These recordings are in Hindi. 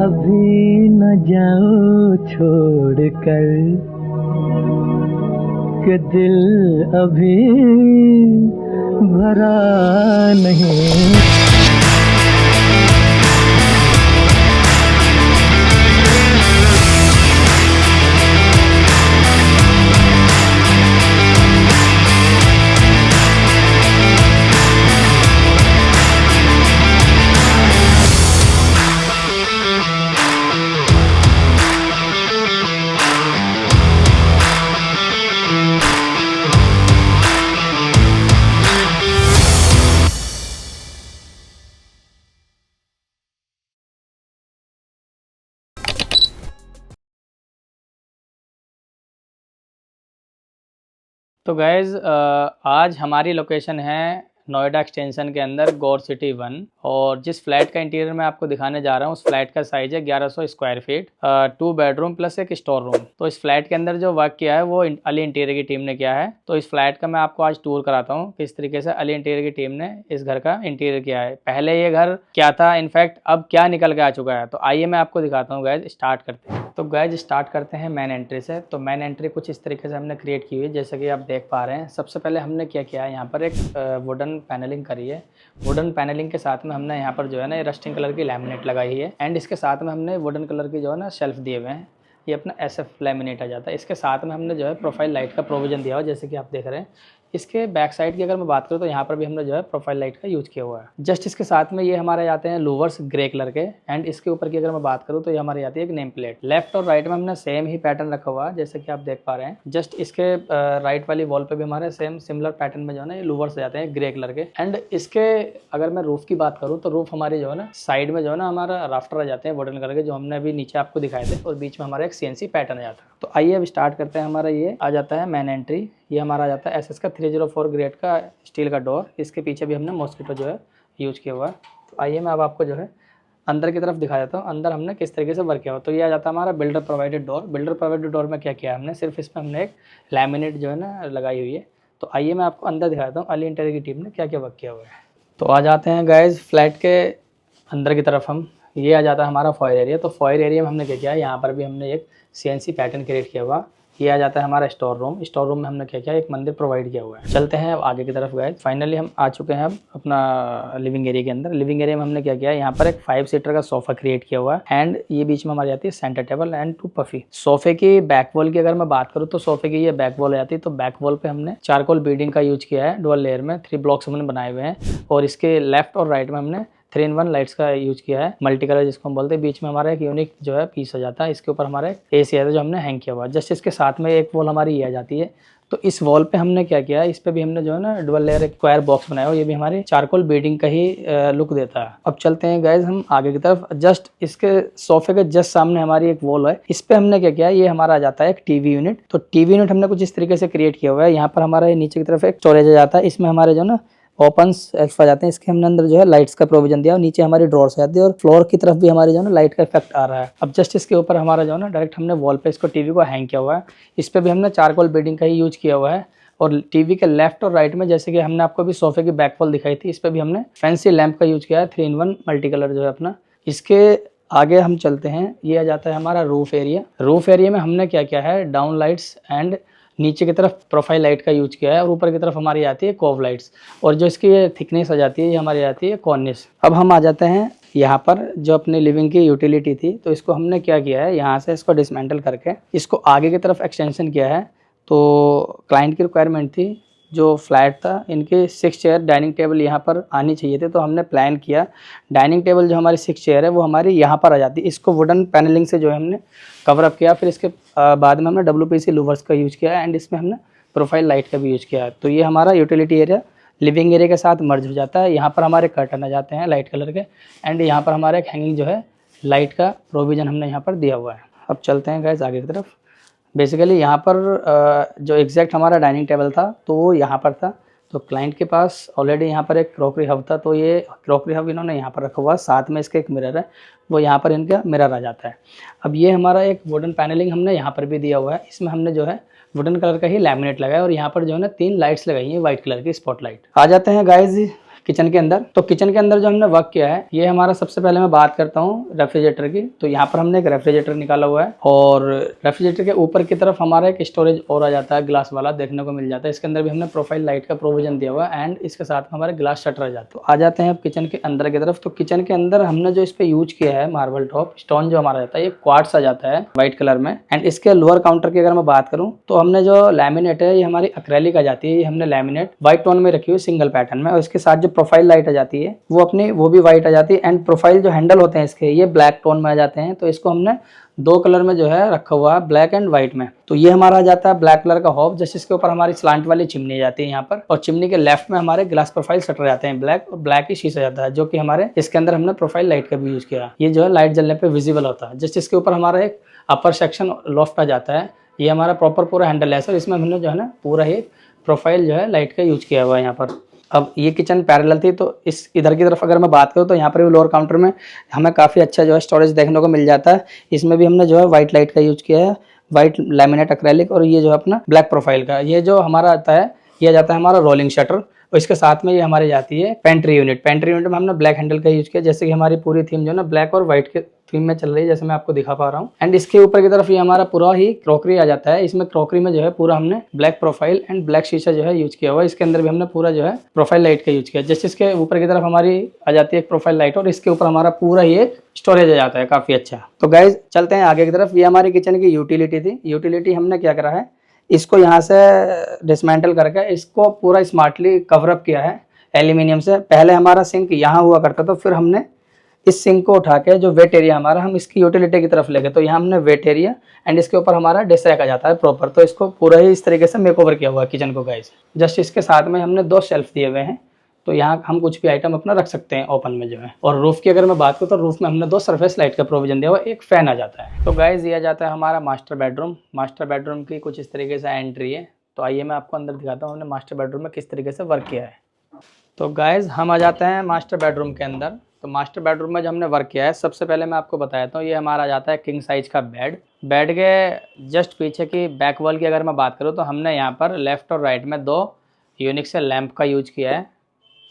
अभी न जाओ छोड़ कर कि दिल अभी भरा नहीं। तो गाइज़ आज हमारी लोकेशन है नोएडा एक्सटेंशन के अंदर गौर सिटी 1 और जिस फ्लैट का इंटीरियर मैं आपको दिखाने जा रहा हूँ उस फ्लैट का साइज है 1100 स्क्वायर फीट, 2 बेडरूम प्लस एक स्टोर रूम। तो इस फ्लैट के अंदर जो वर्क किया है वो अली इंटीरियर की टीम ने किया है। तो इस फ्लैट का मैं आपको आज टूर कराता हूँ किस तरीके से अली इंटीरियर की टीम ने इस घर का इंटीरियर किया है। पहले ये घर क्या था, इनफैक्ट अब क्या निकल के आ चुका है। तो आइए मैं आपको दिखाता हूँ गाइज, स्टार्ट करते हैं। तो गाइज स्टार्ट करते हैं मेन एंट्री से। तो मेन एंट्री कुछ इस तरीके से हमने क्रिएट की हुई है जैसे कि आप देख पा रहे हैं। सबसे पहले हमने क्या किया है, यहाँ पर एक वुडन पैनलिंग करी है। वुडन पैनलिंग के साथ में हमने यहाँ पर जो है ना रस्टिंग कलर की लैमिनेट लगाई है एंड इसके साथ में हमने वुडन कलर की जो है ना शेल्फ दिए हुए हैं। ये अपना SF लैमिनेट आ जाता है। इसके साथ में हमने जो है प्रोफाइल लाइट का प्रोविजन दिया हुआ है जैसे कि आप देख रहे हैं। इसके बैक साइड की अगर मैं बात करूँ तो यहाँ पर भी हमने जो है प्रोफाइल लाइट का यूज़ किया हुआ है। जस्ट इसके साथ में ये हमारे आते हैं लूवर्स ग्रे कलर के एंड इसके ऊपर की अगर मैं बात करूँ तो ये हमारी आती है एक नेम प्लेट। लेफ्ट और राइट में हमने सेम ही पैटर्न रखा हुआ है जैसे कि आप देख पा रहे हैं। जस्ट इसके राइट वाली वॉल पे भी हमारे सेम सिमिलर पैटर्न में जो है ना ये लूवर्स जाते हैं ग्रे कलर के। एंड इसके अगर मैं रूफ की बात करूँ तो रूफ हमारी जो है ना साइड में जो है ना हमारा राफ्टर आ जाते हैं वुडन कलर के, जो हमने अभी नीचे आपको दिखाए थे, और बीच में हमारा एक CNC पैटर्न आ जाता है। तो आइए अब स्टार्ट करते हैं। हमारा ये आ जाता है मेन एंट्री। ये हमारा आ जाता है SS का 304 ग्रेड का स्टील का डोर। इसके पीछे भी हमने मॉस्किटो जो है यूज किया हुआ है। तो आइए मैं अब आपको जो है अंदर की तरफ दिखा देता हूँ अंदर हमने किस तरीके से वर्क किया हुआ। तो ये आ जाता है हमारा builder provided door. Builder provided door में क्या किया है हमने, सिर्फ इसमें हमने एक लैमिनेट जो है ना लगाई हुई है। तो आइए मैं आपको अंदर दिखा देता हूँ अली इंटीरियर की टीम ने क्या क्या वर्क किया हुआ है। तो आ जाते हैं गाइज फ्लैट के अंदर की तरफ हम। ये आ जाता है हमारा फॉयर एरिया। तो फॉयर एरिया में हमने क्या किया है, यहाँ पर भी हमने एक CNC पैटर्न क्रिएट किया हुआ। ये आ जाता है हमारा स्टोर रूम। स्टोर रूम में हमने क्या किया, एक मंदिर प्रोवाइड किया हुआ है। चलते हैं अब आगे की तरफ गए। फाइनली हम आ चुके हैं अब अपना लिविंग एरिया के अंदर। लिविंग एरिया में हमने क्या किया, यहाँ पर एक 5 सीटर का सोफा क्रिएट किया हुआ है एंड ये बीच में हमारी आती है सेंटर टेबल एंड 2 पफी। सोफे की बैक वॉल की अगर मैं बात करूँ तो सोफे की ये बैक वॉल आ जाती है। तो बैक वॉल पे हमने चारकोल बीडिंग का यूज किया है डुअल लेयर में। 3 ब्लॉक्स हमने बनाए हुए हैं और इसके लेफ्ट और राइट में हमने 3-in-1 लाइट्स का यूज किया है, मल्टी कलर जिसको हम बोलते हैं। बीच में हमारा एक यूनिक जो है पीस आ जाता है। इसके ऊपर हमारा एक AC है जो हमने हैंग किया हुआ है। जस्ट इसके साथ में एक वॉल हमारी ये आ जाती है। तो इस वॉल पे हमने क्या किया है, इस पे भी हमने जो है ना डुअल लेयर एक स्क्वायर बॉक्स बनाया हुआ। ये भी हमारी चारकोल बीडिंग का ही लुक देता है। अब चलते हैं गाइज हम आगे की तरफ। जस्ट इसके सोफे के जस्ट सामने हमारी एक वॉल है। इस पे हमने क्या किया है, ये हमारा आ जाता है एक TV यूनिट। तो TV यूनिट हमने कुछ इस तरीके से क्रिएट किया हुआ है। यहाँ पर हमारा नीचे की तरफ एक स्टोरेज आ जाता है। इसमें हमारे जो ना ओपन सेल्फ आ जाते हैं। इसके हमने अंदर जो है लाइट्स का प्रोविजन दिया और नीचे हमारी ड्रॉर्स आती है और फ्लोर की तरफ भी हमारे जो है ना लाइट का इफेक्ट आ रहा है। अब जस्ट इसके ऊपर हमारा जो है ना डायरेक्ट हमने वॉल पे इसको TV को हैंग किया हुआ है। इस पे भी हमने चारकोल बीडिंग का ही यूज किया हुआ है। और TV के लेफ्ट और राइट में जैसे कि हमने आपको भी सोफे की बैक वॉल दिखाई थी, इस पे भी हमने फैंसी लैंप का यूज किया है 3-in-1 मल्टी कलर जो है अपना। इसके आगे हम चलते हैं। ये आ जाता है हमारा रूफ एरिया। रूफ एरिया में हमने क्या किया है, डाउन लाइट्स एंड नीचे की तरफ प्रोफाइल लाइट का यूज किया है और ऊपर की तरफ हमारी आती है कोव लाइट्स। और जो इसकी ये थिकनेस आ जाती है ये हमारी आती है कॉर्निस। अब हम आ जाते हैं यहाँ पर जो अपनी लिविंग की यूटिलिटी थी। तो इसको हमने क्या किया है, यहाँ से इसको डिसमेंटल करके इसको आगे की तरफ एक्सटेंशन किया है। तो क्लाइंट की रिक्वायरमेंट थी, जो फ्लैट था इनके 6 चेयर डाइनिंग टेबल यहाँ पर आनी चाहिए थे। तो हमने प्लान किया डाइनिंग टेबल जो हमारी 6 चेयर है वो हमारी यहाँ पर आ जाती है। इसको वुडन पैनलिंग से जो है हमने कवर अप किया। फिर इसके बाद में हमने WPC लूवर्स का यूज किया एंड इसमें हमने प्रोफाइल लाइट का भी यूज किया। तो ये हमारा यूटिलिटी एरिया लिविंग एरिया के साथ मर्ज हो जाता है। यहाँ पर हमारे कर्टन आ जाते हैं लाइट कलर के एंड यहाँ पर हमारा एक हैंगिंग जो है लाइट का प्रोविजन हमने यहाँ पर दिया हुआ है। अब चलते हैं गाइस आगे की तरफ। बेसिकली यहाँ पर जो एग्जैक्ट हमारा डाइनिंग टेबल था तो वो यहाँ पर था। तो क्लाइंट के पास ऑलरेडी यहाँ पर एक क्रॉकरी हब था, तो ये क्रॉकरी हब इन्होंने यहाँ पर रखा हुआ। साथ में इसका एक मिरर है, वो यहाँ पर इनका मिरर आ जाता है। अब ये हमारा एक वुडन पैनलिंग हमने यहाँ पर भी दिया हुआ है। इसमें हमने जो है वुडन कलर का ही लैमिनेट लगाया और यहाँ पर जो है ना 3 लाइट्स लगाई हैं वाइट कलर की स्पॉटलाइट। आ जाते हैं गाइज किचन के अंदर। तो किचन के अंदर जो हमने वर्क किया है, ये हमारा सबसे पहले मैं बात करता हूँ रेफ्रिजरेटर की। तो यहाँ पर हमने एक रेफ्रिजरेटर निकाला हुआ है और रेफ्रिजरेटर के ऊपर की तरफ हमारा एक स्टोरेज और आ जाता है, ग्लास वाला देखने को मिल जाता है। इसके अंदर भी हमने प्रोफाइल लाइट का प्रोविजन दिया हुआ है एंड इसके साथ में हमारे ग्लास शटर आ जाते हैं। तो आ जाते हैं अब किचन के अंदर की तरफ। तो किचन के अंदर हमने जो इस पे यूज किया है मार्बल टॉप स्टोन जो हमारा जाता है, ये क्वार्ट्स आ जाता है व्हाइट कलर में। एंड इसके लोअर काउंटर की अगर मैं बात करूँ तो हमने जो लैमिनेट है, ये हमारी एक्रेलिक आ जाती है। ये हमने लैमिनेट व्हाइट टोन में रखी हुई सिंगल पैटर्न में, और इसके साथ जो प्रोफाइल लाइट आ जाती है वो भी व्हाइट आ जाती है। एंड प्रोफाइल जो हैंडल होते हैं इसके, ये ब्लैक टोन में आ जाते हैं। तो इसको हमने दो कलर में जो है रखा हुआ है, ब्लैक एंड व्हाइट में। तो ये हमारा आ जाता है ब्लैक कलर का हॉब, जैसे इसके ऊपर हमारी स्लांट वाली चिमनी जाती है यहाँ पर, और चिमनी के लेफ्ट में हमारे ग्लास प्रोफाइल शटर जाते हैं ब्लैक, और ब्लैक ही शीशा जाता है, जो कि हमारे इसके अंदर हमने प्रोफाइल लाइट का भी यूज किया। ये जो है लाइट जलने पे विजिबल होता है। जस्ट इसके ऊपर हमारा एक अपर सेक्शन लॉफ्ट आ जाता है। ये हमारा प्रॉपर पूरा हैंडल है सर, इसमें हमने जो है ना पूरा ही प्रोफाइल जो है लाइट का यूज किया हुआ है यहाँ पर। अब ये किचन पैरेलल थी, तो इस इधर की तरफ अगर मैं बात करूँ तो यहाँ पर भी लोअर काउंटर में हमें काफ़ी अच्छा जो है स्टोरेज देखने को मिल जाता है। इसमें भी हमने जो है व्हाइट लाइट का यूज किया है, व्हाइट लैमिनेट एक्रेलिक, और ये जो है अपना ब्लैक प्रोफाइल का। ये जो हमारा आता है, ये जाता है हमारा रोलिंग शटर, और इसके साथ में ये हमारी जाती है पेंट्री यूनिट। पेंट्री यूनिट में हमने ब्लैक हैंडल का यूज किया, जैसे कि हमारी पूरी थीम जो है ना ब्लैक और व्हाइट के थीम में चल रही है, जैसे मैं आपको दिखा पा रहा हूँ। एंड इसके ऊपर की तरफ ये हमारा पूरा ही क्रॉकरी आ जाता है। इसमें क्रॉकरी में जो है पूरा हमने ब्लैक प्रोफाइल एंड ब्लैक शीशा जो है यूज किया हुआ है। इसके अंदर भी हमने पूरा जो है प्रोफाइल लाइट का यूज किया। जैसे इसके ऊपर की तरफ हमारी आ जाती है एक प्रोफाइल लाइट, और इसके ऊपर हमारा पूरा ही एक स्टोरेज आ जाता है काफी अच्छा। तो गाइज चलते हैं आगे की तरफ। ये हमारी किचन की यूटिलिटी थी। यूटिलिटी हमने क्या करा है, इसको यहाँ से डिसमेंटल करके इसको पूरा स्मार्टली कवरअप किया है एल्यूमिनियम से। पहले हमारा सिंक यहाँ हुआ करता था, फिर हमने इस सिंक को उठा के जो वेट एरिया हमारा, हम इसकी यूटिलिटी की तरफ ले गए। तो यहाँ हमने वेट एरिया एंड इसके ऊपर हमारा डिश रैक आ जाता है प्रॉपर। तो इसको पूरा ही इस तरीके से मेकओवर किया हुआ है किचन को गाइस। जस्ट इसके साथ में हमने दो शेल्फ दिए हुए हैं, तो यहाँ हम कुछ भी आइटम अपना रख सकते हैं ओपन में जो है। और रूफ की अगर मैं बात करूँ तो रूफ में हमने दो सरफेस लाइट का प्रोविजन दिया हुआ, एक फैन आ जाता है। तो गाइस ये आ जाता है हमारा मास्टर बेडरूम। मास्टर बेडरूम की कुछ इस तरीके से एंट्री है। तो आइए मैं आपको अंदर दिखाता हूँ हमने मास्टर बेडरूम में किस तरीके से वर्क किया है। तो गाइज हम आ जाते हैं मास्टर बेडरूम के अंदर। तो मास्टर बेडरूम में जो हमने वर्क किया है, सबसे पहले मैं आपको बताता हूँ, ये हमारा आ जाता है किंग साइज का बेड। बेड के जस्ट पीछे की बैक वॉल की अगर मैं बात करूँ तो हमने यहाँ पर लेफ्ट और राइट में दो यूनिक से लैंप का यूज किया है।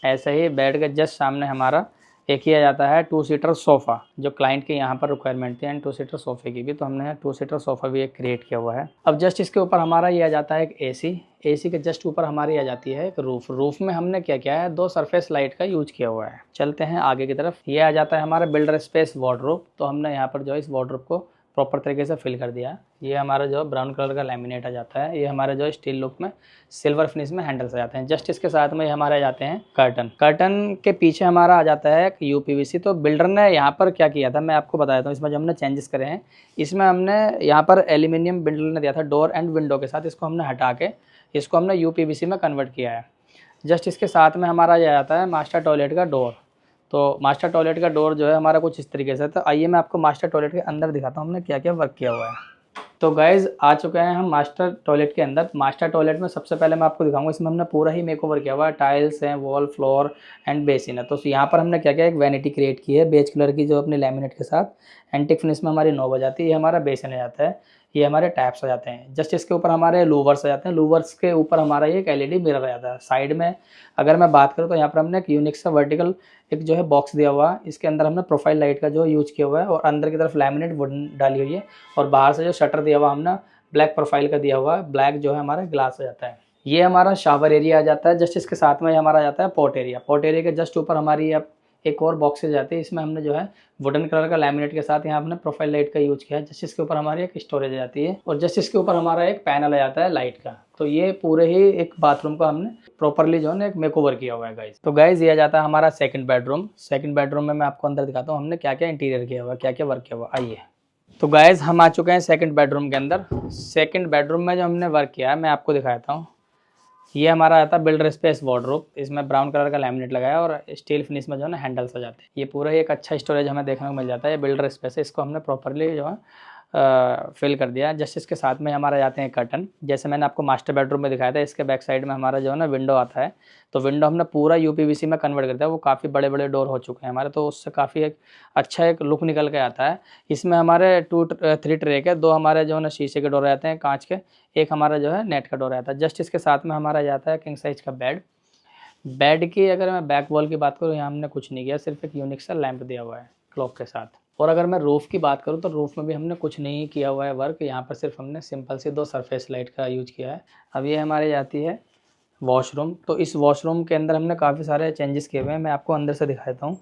ऐसे ही बेड के जस्ट सामने हमारा एक ही आ जाता है 2 सीटर सोफ़ा, जो क्लाइंट की यहाँ पर रिक्वायरमेंट थी, एंड 2 सीटर सोफ़े की भी, तो हमने 2 सीटर सोफ़ा भी एक क्रिएट किया हुआ है। अब जस्ट इसके ऊपर हमारा ये आ जाता है एक एसी। एसी के जस्ट ऊपर हमारी आ जाती है एक रूफ। रूफ में हमने क्या किया है, 2 सरफेस लाइट का यूज किया हुआ है। चलते हैं आगे की तरफ। ये आ जाता है हमारा बिल्डर स्पेस वार्डरोब। तो हमने यहाँ पर जो है इस वार्डरोब को प्रॉपर तरीके से फिल कर दिया। ये हमारा जो ब्राउन कलर का लैमिनेट आ जाता है। ये हमारे जो स्टील लुक में सिल्वर फिनिश में हैंडल्स आ जाते हैं। जस्ट इसके साथ में हमारे आ जाते हैं कर्टन। कर्टन के पीछे हमारा आ जाता है एक यूपीवीसी। तो बिल्डर ने यहाँ पर क्या किया था मैं आपको बताता हूँ। इसमें जो हमने चेंजेस करे हैं, इसमें हमने यहाँ पर एल्यूमिनियम बिल्डर ने दिया था डोर एंड विंडो के साथ, इसको हमने हटा के इसको हमने यूपीवीसी में कन्वर्ट किया है। जस्ट इसके साथ में हमारा ये आता है मास्टर टॉयलेट का डोर। तो मास्टर टॉयलेट का डोर जो है हमारा कुछ इस तरीके से। तो आइए मैं आपको मास्टर टॉयलेट के अंदर दिखाता हूँ हमने क्या क्या वर्क किया हुआ है। तो गाइज आ चुके हैं हम मास्टर टॉयलेट के अंदर। मास्टर टॉयलेट में सबसे पहले मैं आपको दिखाऊंगा, इसमें हमने पूरा ही मेकओवर किया हुआ है। टाइल्स हैं, वॉल, फ्लोर एंड बेसिन है। तो यहाँ पर हमने क्या किया, एक वैनिटी क्रिएट की है बेज कलर की, जो अपने लैमिनेट के साथ एंटिक फिनिश में हमारी नॉब आ जाती है। ये हमारा बेसिन आ जाता है, ये हमारे टैप्स आ जाते हैं। जस्ट इसके ऊपर हमारे लूवर्स आ जाते हैं। लूवर्स के ऊपर हमारा ये एक एलईडी मिरर आ जाता है। साइड में अगर मैं बात करूँ तो यहाँ पर हमने एक यूनिक सा वर्टिकल एक जो है बॉक्स दिया हुआ है। इसके अंदर हमने प्रोफाइल लाइट का जो यूज किया हुआ है, और अंदर की तरफ लैमिनेट वुडन डाली हुई है, और बाहर से जो शटर दिया हुआ हमने ब्लैक प्रोफाइल का दिया हुआ है। ब्लैक जो है हमारा ग्लास आ जाता है। ये हमारा शावर एरिया आ जाता है। जस्ट इसके साथ में हमारा आ जाता है पॉट एरिया। पॉट एरिया के जस्ट ऊपर हमारी अब एक और बॉक्सेज जाती है। इसमें हमने जो है वुडन कलर का लैमिनेट के साथ यहाँ हमने प्रोफाइल लाइट का यूज किया है। जस्ट इसके ऊपर हमारी एक स्टोरेज आ जाती है, और जस्ट इसके ऊपर हमारा एक पैनल आ जाता है लाइट का। तो ये पूरे ही एक बाथरूम का हमने प्रॉपरली जो है एक मेकओवर किया हुआ है गाइज। तो गाइज ये आ जाता है हमारा सेकंड बेडरूम। सेकंड बेडरूम में मैं आपको अंदर दिखाता हूँ हमने क्या क्या इंटीरियर किया हुआ है, क्या क्या वर्क किया हुआ। आइए। तो गाइज हम आ चुके हैं सेकंड बेडरूम के अंदर। सेकंड बेडरूम में जो हमने वर्क किया है मैं आपको दिखाता हूँ। ये हमारा आता है बिल्डर स्पेस वार्डरोब। इसमें ब्राउन कलर का लैमिनेट लगाया और स्टील फिनिश में जो है ना हैंडल्स आ जाते हैं। ये पूरा ही एक अच्छा स्टोरेज हमें देखने को मिल जाता है। ये बिल्डर स्पेस है, इसको हमने प्रॉपरली जो है फिल कर दिया। जस्ट इसके साथ में हमारा जाते हैं कर्टन। जैसे मैंने आपको मास्टर बेडरूम में दिखाया था, इसके बैक साइड में हमारा जो है ना विंडो आता है। तो विंडो हमने पूरा यूपीवीसी में कन्वर्ट कर दिया। वो काफ़ी बड़े बड़े डोर हो चुके हैं हमारे, तो उससे काफ़ी एक अच्छा एक लुक निकल के आता है। इसमें हमारे 3 ट्रे के 2 हमारे जो है ना शीशे के डोर आते हैं कांच के, एक हमारा जो है नेट का डोर आता है। जस्ट इसके साथ में हमारा जाता है किंग साइज का बेड। बेड की अगर मैं बैक वॉल की बात करूँ, यहाँ हमने कुछ नहीं किया, सिर्फ एक यूनिक सा लैंप दिया हुआ है क्लॉक के साथ। और अगर मैं रूफ़ की बात करूँ तो रूफ़ में भी हमने कुछ नहीं किया हुआ है वर्क, यहाँ पर सिर्फ हमने सिंपल सी 2 सरफेस लाइट का यूज़ किया है। अब ये हमारे जाती है वॉशरूम। तो इस वॉशरूम के अंदर हमने काफ़ी सारे चेंजेस किए हुए हैं, मैं आपको अंदर से दिखा देता हूँ।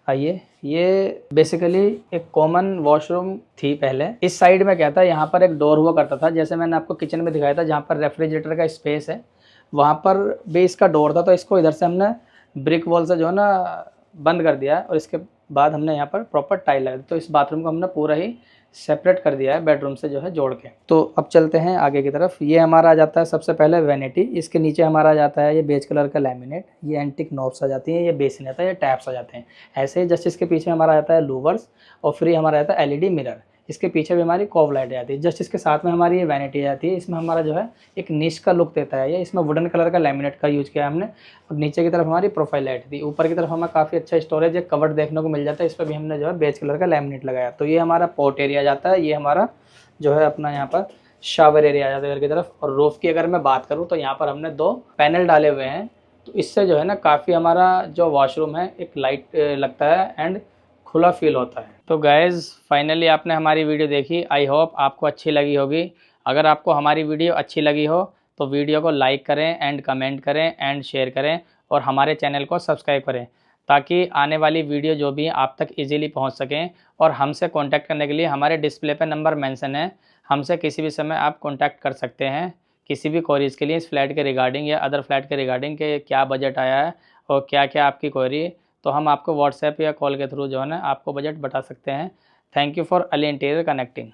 आइए, ये बेसिकली एक कॉमन वॉशरूम थी पहले। इस साइड में क्या था, यहाँ पर एक डोर हुआ करता था, जैसे मैंने आपको किचन में दिखाया था जहाँ पर रेफ्रिजरेटर का स्पेस है, वहाँ पर भी इसका डोर था। तो इसको इधर से हमने ब्रिक वॉल से जो है ना बंद कर दिया है, और इसके बाद हमने यहाँ पर प्रॉपर टाइल लगा दी। तो इस बाथरूम को हमने पूरा ही सेपरेट कर दिया है बेडरूम से जो है जोड़ के। तो अब चलते हैं आगे की तरफ। ये हमारा आ जाता है सबसे पहले वैनिटी, इसके नीचे हमारा आ जाता है ये बेज कलर का लैमिनेट, ये एंटिक नॉब्स आ जाती हैं, ये बेसिन आता है, ये टैप्स आ जाते हैं। ऐसे ही जस्ट इसके पीछे हमारा आता है लूवर्स, और फिर हमारा आता है एलईडी मिरर। इसके पीछे भी हमारी कॉव लाइट आती है। जस्ट इसके साथ में हमारी ये वैनिटी आती है, इसमें हमारा जो है एक निश का लुक देता है। ये इसमें वुडन कलर का लैमिनेट का यूज़ किया है हमने। और नीचे की तरफ हमारी प्रोफाइल लाइट थी, ऊपर की तरफ हमें काफ़ी अच्छा स्टोरेज एक कवर्ड देखने को मिल जाता है, इस पर भी हमने जो है बेज कलर का लैमिनेट लगाया। तो ये हमारा पोर्ट एरिया जाता है, ये हमारा जो है अपना यहाँ पर शावर एरिया आ जाता है इधर की तरफ। और रूफ की अगर मैं बात करूँ तो यहाँ पर हमने 2 पैनल डाले हुए हैं, तो इससे जो है ना काफ़ी हमारा जो वॉशरूम है एक लाइट लगता है एंड खुला फील होता है। तो गाइज़ फाइनली आपने हमारी वीडियो देखी, आई होप आपको अच्छी लगी होगी। अगर आपको हमारी वीडियो अच्छी लगी हो तो वीडियो को लाइक करें एंड कमेंट करें एंड शेयर करें, और हमारे चैनल को सब्सक्राइब करें, ताकि आने वाली वीडियो जो भी आप तक इजीली पहुंच सकें। और हमसे कांटेक्ट करने के लिए हमारे डिस्प्ले पर नंबर मेंशन है, हमसे किसी भी समय आप कांटेक्ट कर सकते हैं किसी भी क्वेरीज़ के लिए, इस फ्लैट के रिगार्डिंग या अदर फ्लैट के रिगार्डिंग के क्या बजट आया है और क्या क्या आपकी क्वेरी है। तो हम आपको व्हाट्सएप या कॉल के थ्रू जो है ना आपको बजट बता सकते हैं। Thank you for Ali interior connecting.